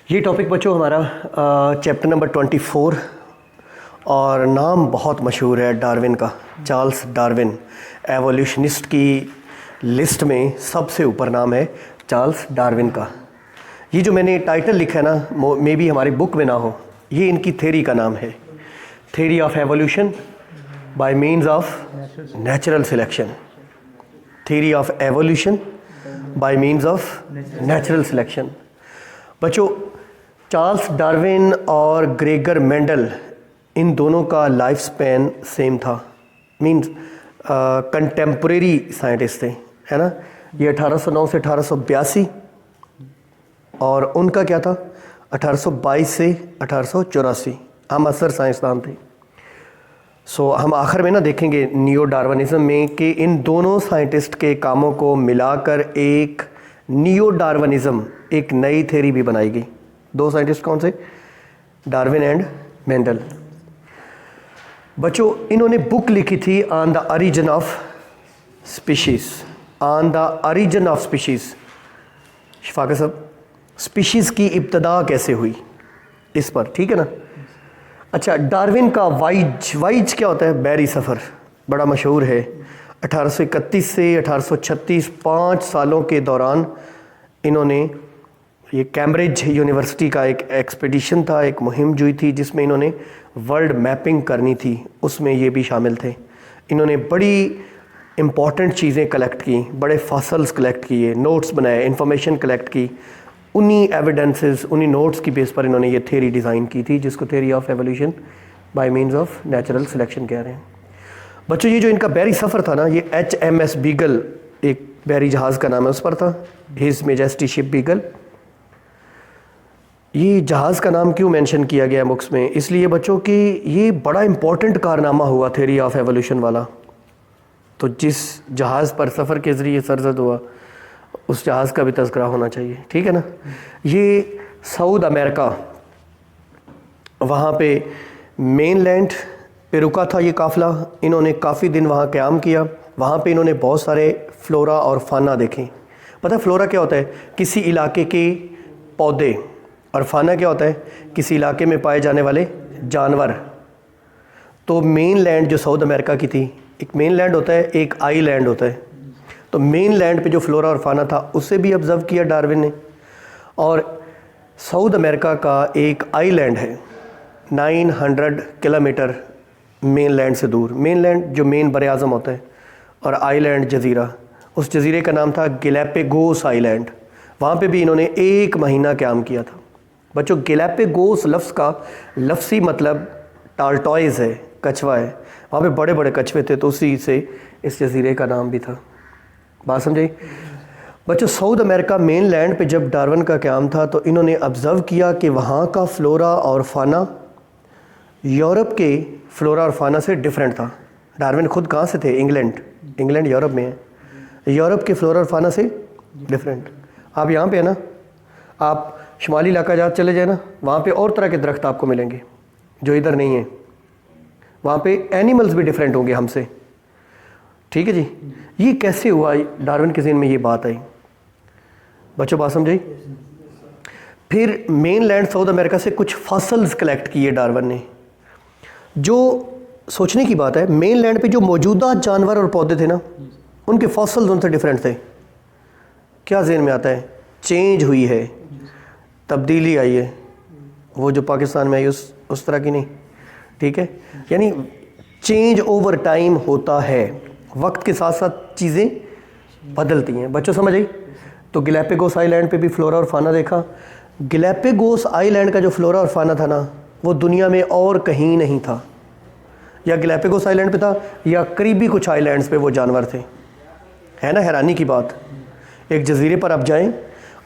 ये टॉपिक बच्चों हमारा चैप्टर नंबर 24 और नाम बहुत मशहूर है डार्विन का। चार्ल्स डार्विन एवोल्यूशनिस्ट की लिस्ट में सबसे ऊपर नाम है चार्ल्स डार्विन का। ये जो मैंने टाइटल लिखा है ना, मे बी हमारी बुक में ना हो, ये इनकी थ्योरी का नाम है, theory of evolution bye means of natural selection. Theory of evolution bye means of natural selection. बच्चों, चार्ल्स डार्विन और ग्रेगर मेंडल, इन दोनों का लाइफ स्पैन सेम था, मीन्स कंटेम्प्रेरी साइंटिस्ट थे, है ना। ये 1809 से 1882 और उनका क्या था 1822 से 1884। हम असर साइंसदान थे। सो हम आखिर में ना देखेंगे नियो डार्विनिज्म में कि इन दोनों साइंटिस्ट के कामों को मिलाकर एक नियो डार्विनिज्म, एक नई थ्योरी भी बनाई गई। दो साइंटिस्ट कौन से? Darwin and Mendel. बच्चों, इन्होंने बुक लिखी थी on the origin of species, on the origin of species. Shafqat साहब, स्पीशीज़ की इब्तदा कैसे हुई इस पर, ठीक है ना। अच्छा, डार्विन का वाइज क्या होता है? बहरी सफ़र, बड़ा मशहूर है। 1831 से 1836 5 सालों के दौरान इन्होंने, ये कैम्ब्रिज यूनिवर्सिटी का एक एक्सपीडिशन था, एक मुहिम जुई थी जिसमें इन्होंने वर्ल्ड मैपिंग करनी थी, उसमें ये भी शामिल थे। इन्होंने बड़ी इम्पॉर्टेंट चीज़ें कलेक्ट की, बड़े फॉसल्स कलेक्ट किए, नोट्स बनाए, इंफॉर्मेशन कलेक्ट की। उन्हीं एविडेंसेस, उन्हीं नोट्स की बेस पर इन्होंने ये थ्योरी डिज़ाइन की थी जिसको theory of evolution bye means of natural selection कह रहे हैं। बच्चों, ये जो इनका बहरी सफ़र था ना, ये HMS बीगल, एक बहरी जहाज़ का नाम है, उस पर था, हिज मेजेस्टी शिप बीगल। ये जहाज़ का नाम क्यों मेंशन किया गया है बुक्स में? इसलिए बच्चों कि ये बड़ा इंपॉर्टेंट कारनामा हुआ थ्योरी ऑफ एवोल्यूशन वाला। तो जिस जहाज़ पर सफ़र के ज़रिए सरजद हुआ, उस जहाज़ का भी तज़किरा होना चाहिए, ठीक है ना। ये साउथ अमेरिका, वहाँ पे मेनलैंड पे रुका था ये काफ़िला। इन्होंने काफ़ी दिन वहाँ क़याम किया। वहाँ पे इन्होंने बहुत सारे फ्लोरा और फाना देखे। पता है फ्लोरा क्या होता है? किसी इलाके के पौधे। और फाना क्या होता है? किसी इलाके में पाए जाने वाले जानवर। तो मेन लैंड जो साउथ अमेरिका की थी, एक मेन लैंड होता है, एक आई लैंड होता है। तो मेन लैंड पे जो फ्लोरा और फाना था उसे भी ऑब्ज़र्व किया डार्विन ने। और साउथ अमेरिका का एक आई लैंड है 900 किलोमीटर मेन लैंड से दूर। मेन लैंड जो मेन बर आज़म होता है, और आइलैंड जज़ीरा, उस जज़ीरे का नाम था गैलापागोस आइलैंड। वहाँ पे भी इन्होंने 1 महीना क़याम किया था। बच्चों, गैलापागोस लफ्ज़ का लफ्सी मतलब टार्टॉइज़ है, कछवा है। वहाँ पे बड़े बड़े कछवे थे, तो उसी से इस जज़ीरे का नाम भी था। बात समझे बच्चों? साउथ अमेरिका मेन लैंड पे जब डार्विन का क़याम था तो इन्होंने ऑब्ज़र्व किया कि वहाँ का फ्लोरा और फाना यूरोप के फ्लोरा और फाना से डिफरेंट था। डार्विन खुद कहाँ से थे? इंग्लैंड यूरोप में है। यूरोप के फ्लोरा और फाना से डिफरेंट। आप यहाँ पे है ना, आप शुमाली इलाका जहाँ चले जाए ना, वहाँ पे और तरह के दरख्त आपको मिलेंगे जो इधर नहीं है। वहाँ पे एनिमल्स भी डिफरेंट होंगे हमसे, ठीक है जी। ये कैसे हुआ? डार्विन के ज़हन में ये बात आई। बच्चों, बात समझी? फिर मेन लैंड साउथ अमेरिका से कुछ फॉसल्स कलेक्ट किए डार्विन ने। जो सोचने की बात है, मेन लैंड पे जो मौजूदा जानवर और पौधे थे ना, उनके फॉसल्स उनसे डिफरेंट थे। क्या ज़हन में आता है? चेंज हुई है, तब्दीली आई है। वो जो पाकिस्तान में आई उस तरह की नहीं, ठीक है। यानी चेंज ओवर टाइम होता है, वक्त के साथ साथ चीज़ें बदलती हैं। बच्चों, समझ आई? तो गैलापागोस आइलैंड पे भी फ्लोरा और फाना देखा। गैलापागोस आइलैंड का जो फ्लोरा और फाना था ना, वो दुनिया में और कहीं नहीं था। या गैलापागोस आइलैंड पे था, या करीबी कुछ आइलैंड्स पे वो जानवर थे। है ना हैरानी की बात? एक जज़ीरे पर आप जाएं,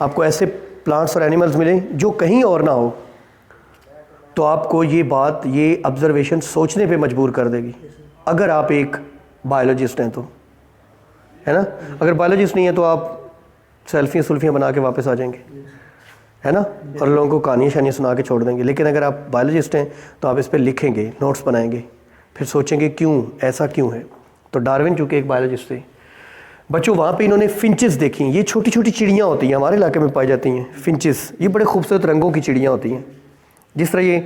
आपको ऐसे प्लांट्स और एनिमल्स मिलें जो कहीं और ना हो, तो आपको ये बात, ये ऑब्ज़र्वेशन सोचने पे मजबूर कर देगी, अगर आप एक बायोलॉजिस्ट हैं तो, है ना। अगर बायोलॉजिस्ट नहीं है तो आप सेल्फियाँ बना के वापस आ जाएंगे, है ना, और लोगों को कहानियाँ शानियाँ सुना के छोड़ देंगे। लेकिन अगर आप बायोलॉजिस्ट हैं तो आप इस पर लिखेंगे, नोट्स बनाएंगे, फिर सोचेंगे क्यों, ऐसा क्यों है। तो डार्विन चूँकि एक बायोलॉजिस्ट थे, बच्चों वहाँ पे इन्होंने फिंचेस देखी। ये छोटी छोटी चिड़ियाँ होती हैं, हमारे इलाके में पाई जाती हैं फिंचेस। ये बड़े खूबसूरत रंगों की चिड़ियाँ होती हैं। जिस तरह ये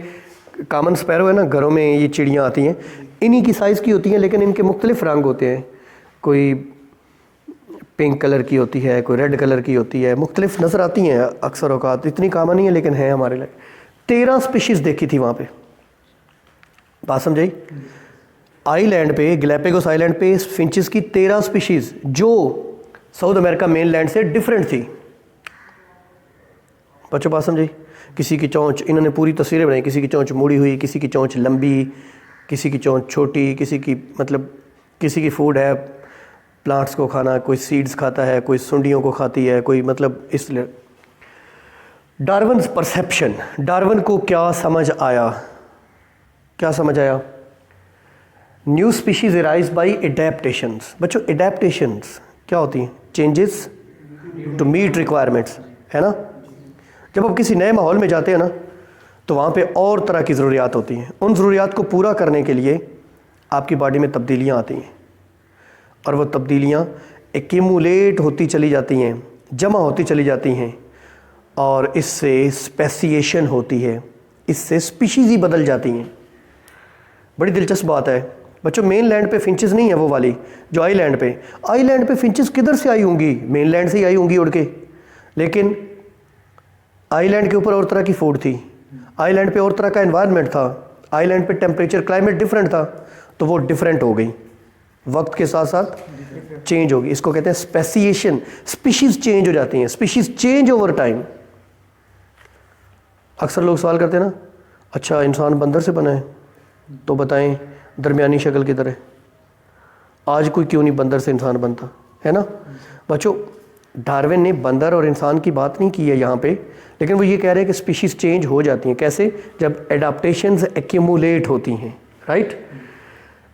कॉमन स्पैरो है ना, घरों में ये चिड़ियाँ आती हैं, इन्हीं की साइज़ की होती हैं, लेकिन इनके मुख्तलिफ रंग होते हैं। कोई पिंक कलर की होती है, कोई रेड कलर की होती है, मुख्तलिफ नज़र आती हैं अक्सर औकात। इतनी कॉमन नहीं है लेकिन है हमारे लिए। 13 स्पीशीज़ देखी थी वहाँ पे। बात समझाई? आइलैंड पे, गैलापागोस आइलैंड पे फिंचेस की 13 स्पीशीज़ जो साउथ अमेरिका मेन लैंड से डिफरेंट थी। बच्चों बात समझी? किसी की चोंच, इन्होंने पूरी तस्वीरें बनाई, किसी की चोंच मुड़ी हुई, किसी की चोंच लंबी, किसी की चोंच छोटी, किसी की मतलब किसी की फूड है प्लांट्स को खाना, कोई सीड्स खाता है, कोई सुंडियों को खाती है, कोई मतलब इसलिए। डार्विन्स परसेप्शन, डार्विन को क्या समझ आया? क्या समझ आया? New species arise by adaptations. बच्चों एडेप्टेशंस क्या होती हैं? चेंजेस टू मीट रिक्वायरमेंट्स, है ना। जब आप किसी नए माहौल में जाते हैं ना, तो वहाँ पे और तरह की ज़रूरियात होती हैं। उन ज़रूरियात को पूरा करने के लिए आपकी बॉडी में तब्दीलियाँ आती हैं, और वो तब्दीलियाँ एक्यूमुलेट होती चली जाती हैं, जमा होती चली जाती हैं, और इससे स्पेसिएशन होती है, इससे स्पीशीज़ ही बदल जाती हैं। बड़ी दिलचस्प बात है बच्चों। मेन लैंड पे फिंचेस नहीं है वो वाली जो आइलैंड पे फिंचेस किधर से आई होंगी? मेन लैंड से ही आई होंगी उड़ के। लेकिन आइलैंड के ऊपर और तरह की फूड थी, आइलैंड पे और तरह का एनवायरनमेंट था, आइलैंड पे टेम्परेचर क्लाइमेट डिफरेंट था, तो वो डिफरेंट हो गई, वक्त के साथ साथ चेंज होगी। इसको कहते हैं स्पेसिएशन। स्पीशीज चेंज हो जाती हैं, स्पीशीज चेंज ओवर टाइम। अक्सर लोग सवाल करते हैं ना, अच्छा इंसान बंदर से बना है, तो बताएं दरमियानी शक्ल की तरह आज कोई क्यों नहीं बंदर से इंसान बनता, है ना। बच्चों डार्विन ने बंदर और इंसान की बात नहीं की है यहाँ पे, लेकिन वो ये कह रहे हैं कि स्पीशीज चेंज हो जाती हैं। कैसे? जब एडाप्टेशंस एक्यूमुलेट होती हैं, राइट।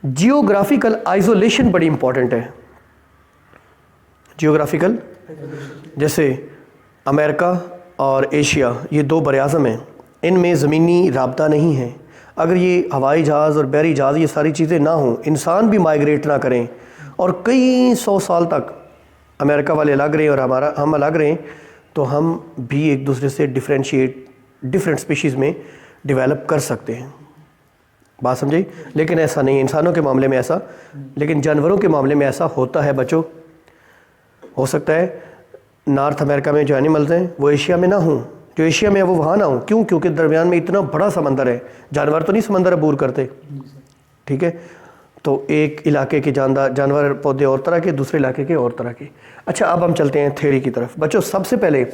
जियोग्राफिकल आइसोलेशन बड़ी इंपॉर्टेंट है। जियोग्राफिकल, जैसे अमेरिका और एशिया ये दो बरआज़म हैं, इनमें ज़मीनी राब्ता नहीं है। अगर ये हवाई जहाज़ और बहरी जहाज़ ये सारी चीज़ें ना हों, इंसान भी माइग्रेट ना करें, और कई 100 साल तक अमेरिका वाले अलग रहें और हम अलग रहें, तो हम भी एक दूसरे से डिफरेंट स्पीशीज़ में डेवलप कर सकते हैं। बात समझी? लेकिन ऐसा नहीं है इंसानों के मामले में ऐसा, लेकिन जानवरों के मामले में ऐसा होता है बच्चों। हो सकता है नॉर्थ अमेरिका में जो एनिमल्स हैं वो एशिया में ना हों, जो एशिया में है वो वहाँ ना हो। क्यों? क्योंकि दरमियान में इतना बड़ा समंदर है, जानवर तो नहीं समंदर अबूर करते, ठीक है। तो एक इलाके के जानवर पौधे और तरह के, दूसरे इलाके के और तरह के। अच्छा अब हम चलते हैं थ्योरी की तरफ। बच्चों सबसे पहले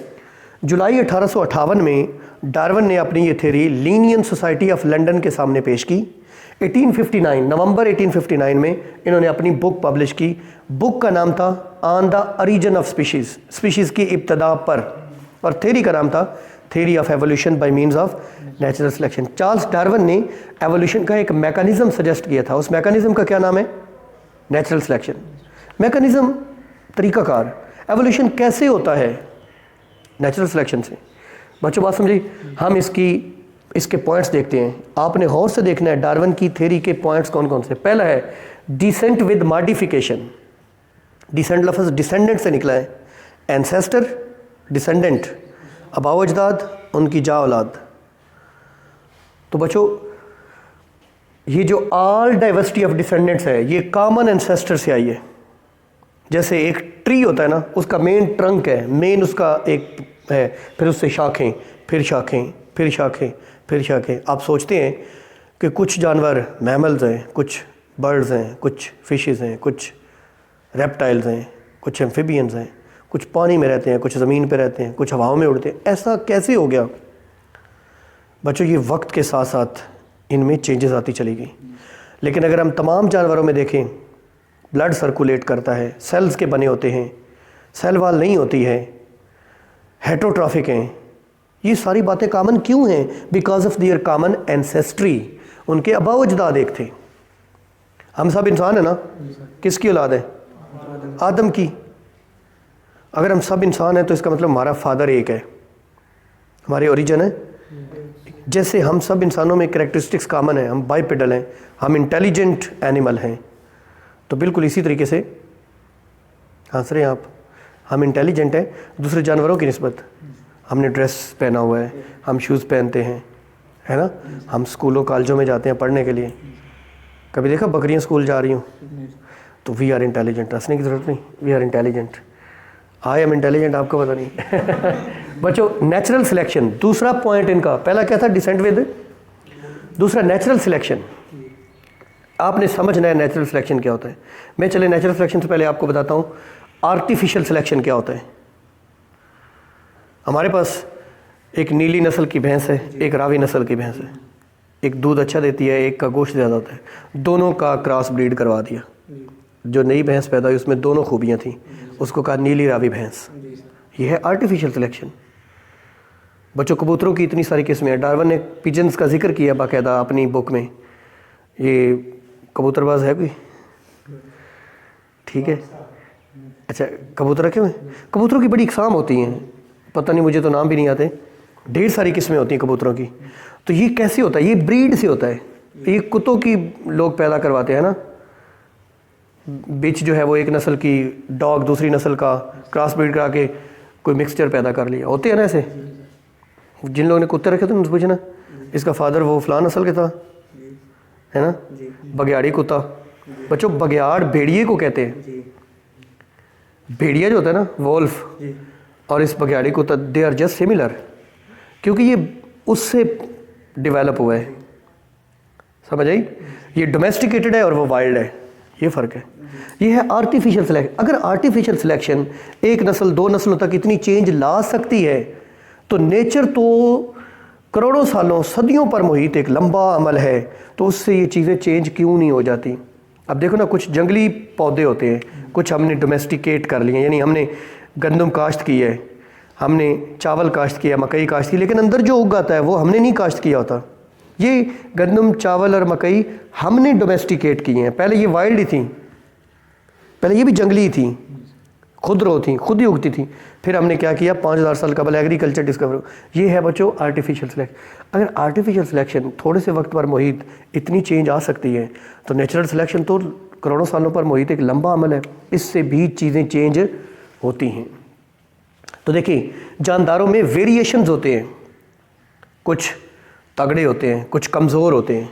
जुलाई 1858 में डार्विन ने अपनी ये theory Linnean society of London के सामने पेश की। 1859 नवंबर 1859 में इन्होंने अपनी बुक पब्लिश की। बुक का नाम था on the origin of species, species की इब्तदा पर, और थ्योरी का नाम था theory of evolution by means of natural selection. Charles Darwin ने एवोल्यूशन का एक मैकेनिज्म सजेस्ट किया था। उस मैकेनिज्म का क्या नाम है? Natural selection. मैकेनिज्म, तरीकाकार, एवोल्यूशन कैसे होता है? नेचुरल सिलेक्शन से। बच्चों बात समझी? हम इसके पॉइंट्स देखते हैं। आपने गौर से देखना है डार्विन की थ्योरी के पॉइंट्स कौन कौन से। पहला है डिसेंट विद मॉडिफिकेशन। डिसेंट लफ्ज़ डिसेंडेंट से निकला है। एंसेस्टर, डिसेंडेंट, अबाव अजदाद, उनकी जा औलाद। तो बच्चों ये जो ऑल डाइवर्सिटी ऑफ डिसेंडेंट्स है ये कॉमन एंसेस्टर से आई है। जैसे एक ट्री होता है ना, उसका मेन ट्रंक है, मेन उसका एक है, फिर उससे शाखें, फिर शाखें, फिर शाखें, फिर शाखें। आप सोचते हैं कि कुछ जानवर मैमल्स हैं, कुछ बर्ड्स हैं, कुछ फिशेस हैं, कुछ रेप्टाइल्स हैं, कुछ एम्फिबियंस हैं, कुछ पानी में रहते हैं, कुछ ज़मीन पे रहते हैं, कुछ हवाओं में उड़ते हैं। ऐसा कैसे हो गया? बच्चों ये वक्त के साथ साथ इनमें चेंजेस आती चली गई। लेकिन अगर हम तमाम जानवरों में देखें, ब्लड सर्कुलेट करता है, सेल्स के बने होते हैं, सेल वाल नहीं होती है, हेटरोट्रॉफिक हैं। ये सारी बातें कॉमन क्यों हैं? Because of their common ancestry. उनके अबाव अजदाद एक थे। हम सब इंसान है ना, किसकी औलाद है? आदम की। अगर हम सब इंसान हैं तो इसका मतलब हमारा फादर एक है, हमारे ओरिजिन है। जैसे हम सब इंसानों में कैरेक्टरिस्टिक्स कॉमन है, हम बाइपेडल हैं, हम इंटेलिजेंट एनिमल हैं, तो बिल्कुल इसी तरीके से हंस रहे हैं आप। हम इंटेलिजेंट हैं दूसरे जानवरों की निस्बत। हमने ड्रेस पहना हुआ है, हम शूज़ पहनते हैं, है ना, हम स्कूलों कॉलेजों में जाते हैं पढ़ने के लिए। कभी देखा बकरियां स्कूल जा रही हूँ? तो वी आर इंटेलिजेंट। हंसने की ज़रूरत नहीं, we are intelligent. I am intelligent, आपको पता नहीं। बच्चों, नेचुरल सिलेक्शन दूसरा पॉइंट इनका। पहला क्या था? डिसेंट विद, दूसरा नेचुरल सिलेक्शन। आपने समझना है नेचुरल सिलेक्शन क्या होता है। मैं चले नेचुरल सिलेक्शन से पहले आपको बताता हूँ आर्टिफिशियल सिलेक्शन क्या होता है। हमारे पास एक नीली नस्ल की भैंस है, एक रावी नस्ल की भैंस है। एक दूध अच्छा देती है, एक का गोश्त ज़्यादा होता है। दोनों का क्रॉस ब्रीड करवा दिया। जो नई भैंस पैदा हुई उसमें दोनों खूबियाँ थीं, उसको कहा नीली रावी भैंस। ये है आर्टिफिशियल सिलेक्शन। बच्चों, कबूतरों की इतनी सारी किस्में हैं। डार्विन ने पिजन्स का जिक्र किया बाकायदा अपनी बुक में। ये कबूतरबाज है कोई? ठीक है, अच्छा, कबूतर रखे हुए? कबूतरों की बड़ी इकसाम होती हैं, पता नहीं, मुझे तो नाम भी नहीं आते। ढेर सारी किस्में होती हैं कबूतरों की। तो ये कैसे होता है? ये ब्रीड से होता है। ये कुत्तों की लोग पैदा करवाते हैं ना, बिच जो है वो एक नस्ल की, डॉग दूसरी नस्ल का, क्रॉस ब्रीड करा के कोई मिक्सचर पैदा कर लिया। होते हैं ना ऐसे। जिन लोगों ने कुत्ते रखे थे उनसे पूछना, इसका फादर वो फलां नस्ल के था, है ना, बघियाड़ी कुत्ता। बच्चों, बघियाड़ भेड़िए को कहते हैं। भेड़िया जो होता है ना, वोल्फ, और इस बघियाड़ी कुत्ता, दे आर जस्ट सिमिलर, क्योंकि ये उससे डेवलप हुआ है। समझ आई? ये डोमेस्टिकेटेड है और वो वाइल्ड है, ये फ़र्क है। ये है आर्टिफिशियल सिलेक्शन। अगर आर्टिफिशियल सिलेक्शन एक नस्ल दो नस्लों तक इतनी चेंज ला सकती है, तो नेचर तो करोड़ों सालों सदियों पर मुहित एक लंबा अमल है, तो उससे ये चीज़ें चेंज क्यों नहीं हो जाती? अब देखो ना, कुछ जंगली पौधे होते हैं, कुछ हमने डोमेस्टिकेट कर लिए, यानी हमने गंदम काश्त की है, हमने चावल काश्त किया, मकई काश्त की, लेकिन अंदर जो उगाता है वो हमने नहीं काश्त किया होता। ये गंदम, चावल और मकई हमने डोमेस्टिकेट किए हैं। पहले ये वाइल्ड ही थी, पहले ये भी जंगली थी, खुदरो थी, खुद ही उगती थी। फिर हमने क्या किया, 5000 साल कबल एग्रीकल्चर डिस्कवर। ये है बच्चों आर्टिफिशियल सिलेक्शन। अगर आर्टिफिशियल सिलेक्शन थोड़े से वक्त पर मुहित इतनी चेंज आ सकती है, तो नेचुरल सिलेक्शन तो करोड़ों सालों पर मुहित एक लंबा अमल है, इससे भी चीज़ें चेंज होती हैं। तो देखिए, जानदारों में वेरिएशंस होते हैं, कुछ तगड़े होते हैं, कुछ कमज़ोर होते हैं।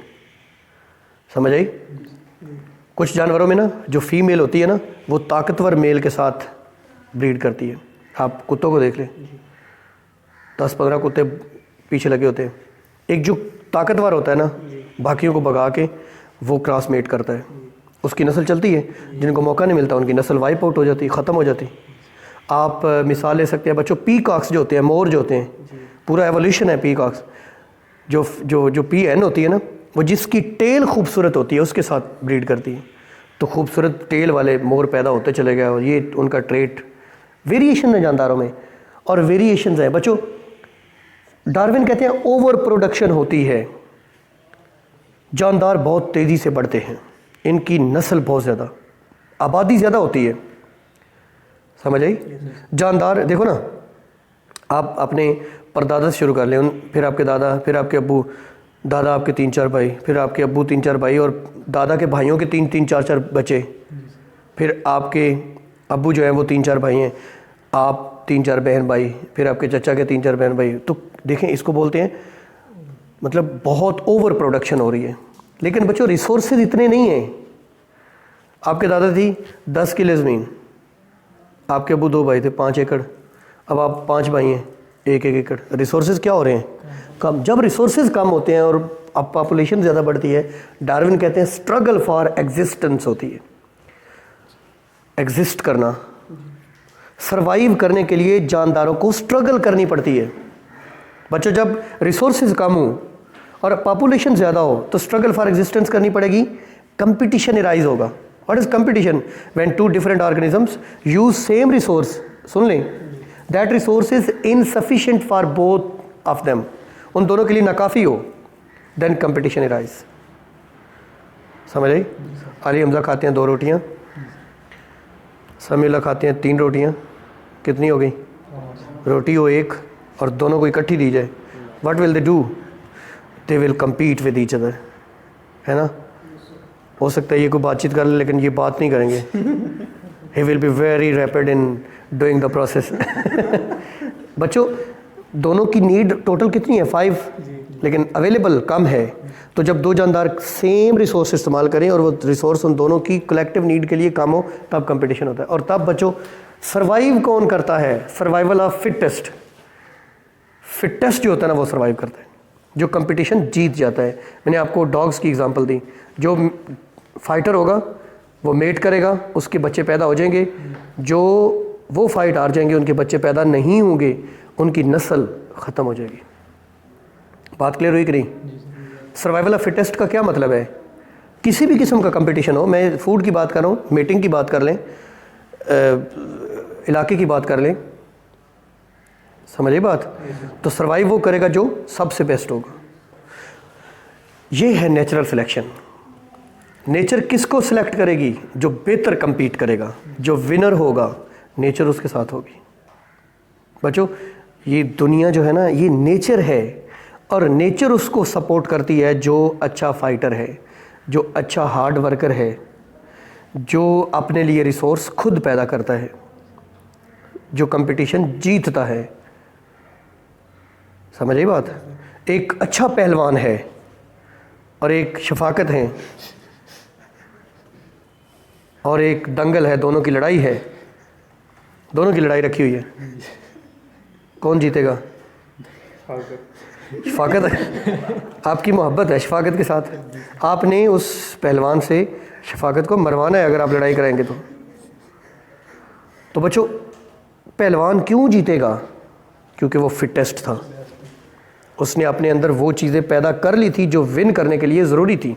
समझ आई? कुछ जानवरों में ना जो फीमेल होती है ना, वो ताकतवर मेल के साथ ब्रीड करती है। आप कुत्तों को देख लें, 10-15 कुत्ते पीछे लगे होते हैं। एक जो ताकतवर होता है ना, बाकियों को भगा के वो क्रॉसमेट करता है, उसकी नस्ल चलती है। जिनको मौका नहीं मिलता उनकी नस्ल वाइप आउट हो जाती, ख़त्म हो जाती। आप मिसाल ले सकते हैं बच्चों, पीकॉक्स जो होते हैं, मोर जो होते हैं, पूरा एवोल्यूशन है पीकॉक्स। जो जो जो पी एन होती है ना, वो जिसकी टेल खूबसूरत होती है उसके साथ ब्रीड करती है, तो खूबसूरत टेल वाले मोर पैदा होते चले गए। और ये उनका ट्रेट, वेरिएशन है जानदारों में, और वेरिएशंस हैं बच्चों। डार्विन कहते हैं ओवर प्रोडक्शन होती है, जानदार बहुत तेज़ी से बढ़ते हैं, इनकी नस्ल बहुत ज़्यादा, आबादी ज़्यादा होती है। समझ आई? जानदार देखो ना, आप अपने परदादा से शुरू कर लें, फिर आपके दादा, फिर आपके अब्बू, दादा आपके 3-4 भाई, फिर आपके अब्बू 3-4 भाई, और दादा के भाइयों के 3-3, 4-4 बच्चे, फिर आपके अब्बू जो हैं वो 3-4 भाई हैं, आप 3-4 बहन भाई, फिर आपके चचा के 3-4 बहन भाई। तो देखें, इसको बोलते हैं मतलब बहुत ओवर प्रोडक्शन हो रही है। लेकिन बच्चों, रिसोर्सेज इतने नहीं हैं। आपके दादा थी 10 किले ज़मीन, आपके अब्बू 2 भाई थे 5 एकड़, अब आप 5 भाई हैं 1-1 एकड़। रिसोर्सेज क्या हो रहे हैं? कम। जब रिसोर्सेज कम होते हैं और अब पॉपुलेशन ज़्यादा बढ़ती है, डार्विन कहते हैं स्ट्रगल फॉर एग्जिस्टेंस होती है। एग्जिस्ट करना, सरवाइव करने के लिए जानदारों को स्ट्रगल करनी पड़ती है। बच्चों, जब रिसोर्सेज कम हो और पॉपुलेशन ज़्यादा हो, तो स्ट्रगल फॉर एग्जिस्टेंस करनी पड़ेगी, कंपटीशन अराइज होगा। What is competition? When 2 different organisms use same resource, सुन लें, that resource is insufficient for both of them, उन दोनों के लिए नाकाफ़ी हो, देन कंपटीशन अराइज। समझ आई? अली हमजा खाते हैं 2 रोटियां, समीला खाते हैं 3 रोटियां, कितनी हो गई? रोटी हो 1 और दोनों को इकट्ठी दी जाए, what will they do? They will compete with each other, है ना। हो सकता है ये कोई बातचीत कर ले, लेकिन ये बात नहीं करेंगे, he will be very rapid in doing the process. बच्चों दोनों की नीड टोटल कितनी है 5, लेकिन अवेलेबल कम है। तो जब दो जानदार सेम रिसोर्स इस्तेमाल करें और वो रिसोर्स उन दोनों की कलेक्टिव नीड के लिए कम हो, तब कंपटीशन होता है। और तब बच्चों सर्वाइव कौन करता है? Survival of fittest. फिटेस्ट जो होता है ना वो सर्वाइव करता है, जो कंपटीशन जीत जाता है। मैंने आपको डॉग्स की एग्जांपल दी। जो फाइटर होगा वो मेट करेगा, उसके बच्चे पैदा हो जाएंगे। जो वो फाइट हार जाएंगे, उनके बच्चे पैदा नहीं होंगे, उनकी नस्ल ख़त्म हो जाएगी। बात क्लियर हुई कि नहीं? सर्वाइवल ऑफ फिटेस्ट का क्या मतलब है? किसी भी किस्म का कंपटीशन हो, मैं फूड की बात कर रहा हूँ, मीटिंग की बात कर लें, इलाके की बात कर लें, समझिए बात। तो सर्वाइव वो करेगा जो सबसे बेस्ट होगा। ये है नेचुरल सिलेक्शन। नेचर किसको सिलेक्ट करेगी? जो बेहतर compete करेगा, जो विनर होगा, नेचर उसके साथ होगी। बच्चों ये दुनिया जो है ना, ये नेचर है, और नेचर उसको सपोर्ट करती है जो अच्छा फाइटर है, जो अच्छा हार्ड वर्कर है, जो अपने लिए रिसोर्स खुद पैदा करता है, जो कंपटीशन जीतता है। समझिए बात। एक अच्छा पहलवान है और एक शफाकत है और एक दंगल है, दोनों की लड़ाई है, दोनों की लड़ाई रखी हुई है, कौन जीतेगा? शफाकत है। आपकी मोहब्बत है शफाकत के साथ, आपने उस पहलवान से शफाकत को मरवाना है अगर आप लड़ाई कराएंगे तो बच्चों पहलवान क्यों जीतेगा? क्योंकि वो फिटेस्ट था, उसने अपने अंदर वो चीज़ें पैदा कर ली थी जो विन करने के लिए ज़रूरी थी।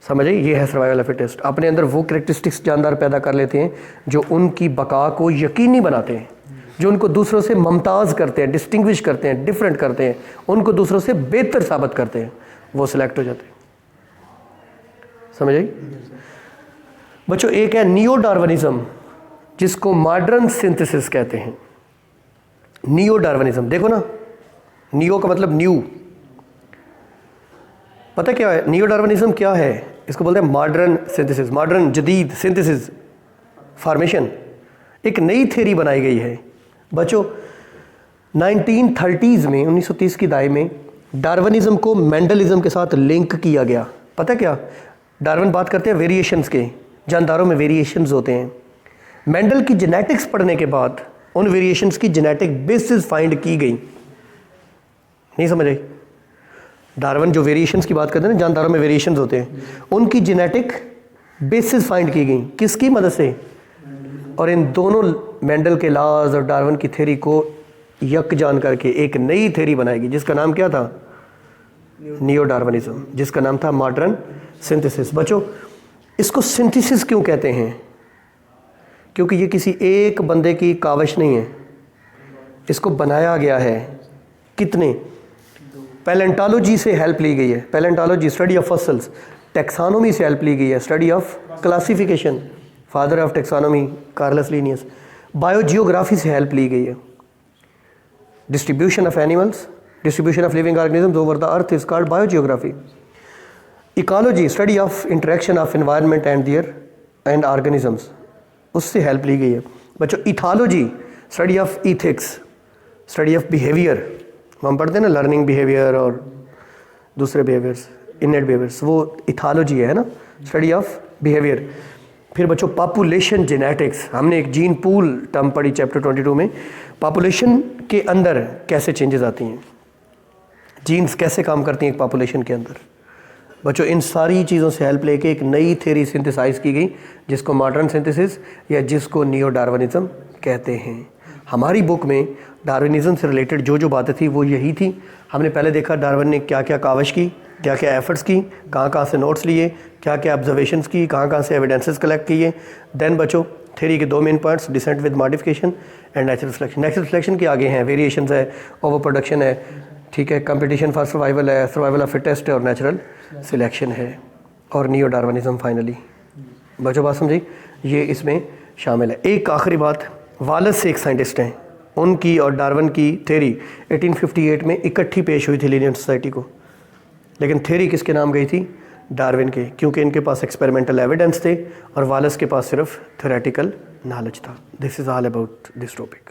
समझिए, ये है सर्वाइवल ऑफ फिटेस्ट। अपने अंदर वो कैरेक्टरिस्टिक्स जानदार पैदा कर लेते हैं जो उनकी बका को यकीनी बनाते हैं, जो उनको दूसरों से मुमताज़ करते हैं, डिस्टिंग्विश करते हैं, डिफरेंट करते हैं, उनको दूसरों से बेहतर साबित करते हैं, वो सिलेक्ट हो जाते हैं। समझ आई बच्चों? एक है नियो डार्विनिज्म, जिसको मॉडर्न सिंथेसिस कहते हैं। नियो डार्विनिज्म, देखो ना, नियो का मतलब न्यू। पता क्या है नियो डार्विनिज्म क्या है? इसको बोलते हैं मॉडर्न सिंथेसिस, मॉडर्न जदीद सिंथेसिस फॉर्मेशन। एक नई थ्योरी बनाई गई है बच्चों 1930s में, 1930 की दाई में डार्विनिज्म को मेंडलिज्म के साथ लिंक किया गया। पता क्या? डार्विन बात करते हैं वेरिएशंस के, जानदारों में वेरिएशंस होते हैं। मेंडल की जेनेटिक्स पढ़ने के बाद उन वेरिएशंस की जेनेटिक बेसिस फाइंड की गई। नहीं समझ आई? डार्विन जो वेरिएशंस की बात करते हैं ना, जानदारों में वेरिएशंस होते हैं, उनकी जेनेटिक बेसिस फाइंड की गई। किसकी मदद से? और इन दोनों मेंडल के लॉज और डार्विन की थ्योरी को यकजान करके एक नई थ्योरी बनाएगी, जिसका नाम क्या था? नियो डार्विनिज्म, जिसका नाम था मॉडर्न सिंथेसिस। बच्चों इसको सिंथेसिस क्यों कहते हैं? क्योंकि ये किसी एक बंदे की काविश नहीं है, इसको बनाया गया है। कितने? पैलेंटोलॉजी से हेल्प ली गई है। Palaeontology study of fossils, taxonomy से हेल्प ली गई है, study of classification, father of taxonomy Carolus Linnaeus. Biogeography से हेल्प ली गई है। Distribution of animals, distribution of living organisms over the earth is called biogeography. Ecology, study of interaction of environment and their and organisms, उससे help ली गई है। बच्चों ethology, study of ethics, study of behaviour, हम पढ़ते हैं ना learning behaviour और दूसरे बिहेवियर्स, इनेट बिहेवियर्स, वो इथोलॉजी है ना, स्टडी ऑफ बिहेवियर। फिर बच्चों पॉपुलेशन जेनेटिक्स, हमने एक जीन पूल टर्म पढ़ी चैप्टर 22 में। पॉपुलेशन के अंदर कैसे चेंजेस आती हैं, जीन्स कैसे काम करती हैं एक पॉपुलेशन के अंदर। बच्चों इन सारी चीज़ों से हेल्प लेके एक नई थ्योरी सिंथेसाइज की गई, जिसको मॉडर्न सिंथेसिस या जिसको नियो डार्विनिज्म कहते हैं। हमारी बुक में डार्विनिज्म से रिलेटेड जो जो बातें थी वो यही थी। हमने पहले देखा डार्विन ने क्या क्या काविश की, क्या क्या एफर्ट्स की, कहाँ कहाँ से नोट्स लिए, क्या क्या ऑब्जर्वेशंस की, कहाँ कहाँ से एविडेंसेस कलेक्ट किए। देन बच्चों थ्योरी के दो main points, descent with modification and natural selection. Natural selection के आगे हैं वेरिएशंस है, ओवर प्रोडक्शन है, ठीक है, कंपटीशन फॉर सर्वाइवल है, सर्वाइवल ऑफ फिटेस्ट है, और नेचुरल सिलेक्शन है, और नियो डार्विनिज्म फाइनली। बच्चों बात समझी, ये इसमें शामिल है। एक आखिरी बात, वालस एक साइंटिस्ट हैं, उनकी और डार्विन की थ्योरी 1858 में इकट्ठी पेश हुई थी लिनियन सोसाइटी को, लेकिन थ्योरी किसके नाम गई थी? डार्विन के, क्योंकि इनके पास एक्सपेरिमेंटल एविडेंस थे और वालेस के पास सिर्फ थ्योरेटिकल नॉलेज था। This is all about this topic.